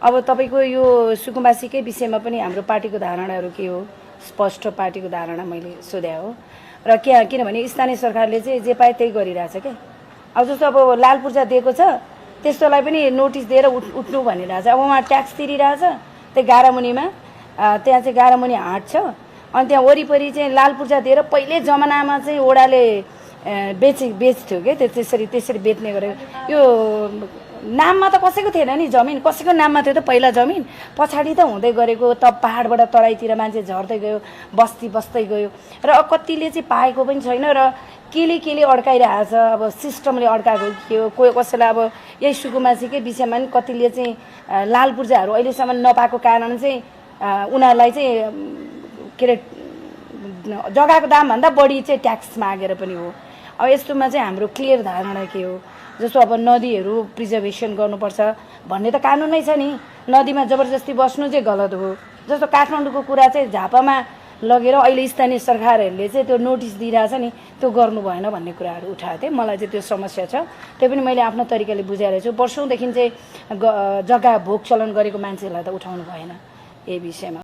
अब तपाईँको यो सुकुम्बासीकै विषयमा पनि हाम्रो पार्टीको धारणाहरू के हो, स्पष्ट पार्टीको धारणा मैले सोध्या हो। र किनभने स्थानीय सरकारले चाहिँ जे पाए त्यही गरिरहेछ क्या। अब जस्तो अब लाल पूर्जा दिएको छ, त्यस्तोलाई पनि नोटिस दिएर उठ्नु भनिरहेछ। अब उहाँ ट्याक्स तिरिरहेछ, त्यो गारामुनिमा त्यहाँ चाहिँ गारामुनि हाट छ, अनि त्यहाँ वरिपरि चाहिँ लाल पूर्जा दिएर पहिले जमानामा चाहिँ ओडाले बेच्थ्यो क्या, त्यसरी बेच्ने गरेको। यो नाममा त कसैको थिएन नि जमिन, कसैको नाममा थियो त पहिला जमिन, पछाडि त हुँदै गरेको, त पहाडबाट तराईतिर मान्छे झर्दै गयो, बस्ती बस्दै गयो, र कतिले चाहिँ पाएको पनि छैन। र केले अड्काइरहेछ, अब सिस्टमले अड्काएको के हो, कोही कसैलाई अब यही सुकुम्बासीकै विषयमा नि कतिले चाहिँ लाल पूर्जाहरू अहिलेसम्म नपाएको कारण चाहिँ उनीहरूलाई चाहिँ के अरे जग्गाको दामभन्दा बढी चाहिँ ट्याक्स मागेर पनि हो। अब यस्तोमा चाहिँ हाम्रो क्लियर धारणा के हो, जस्तो अब नदीहरू प्रिजर्भेसन गर्नुपर्छ भन्ने त कानुनै छ नि, नदीमा जबरजस्ती बस्नु चाहिँ गलत हो। जस्तो काठमाडौँको कुरा चाहिँ झापामा लगेर अहिले स्थानीय सरकारहरूले चाहिँ त्यो नोटिस दिइरहेछ नि, त्यो गर्नु भएन भन्ने कुराहरू उठाएको थिएँ। मलाई चाहिँ त्यो समस्या छ, त्यो पनि मैले आफ्नो तरिकाले बुझाइरहेको छु। वर्षौँदेखि चाहिँ जग्गा भोग चलन गरेको मान्छेहरूलाई त उठाउनु भएन यही विषयमा।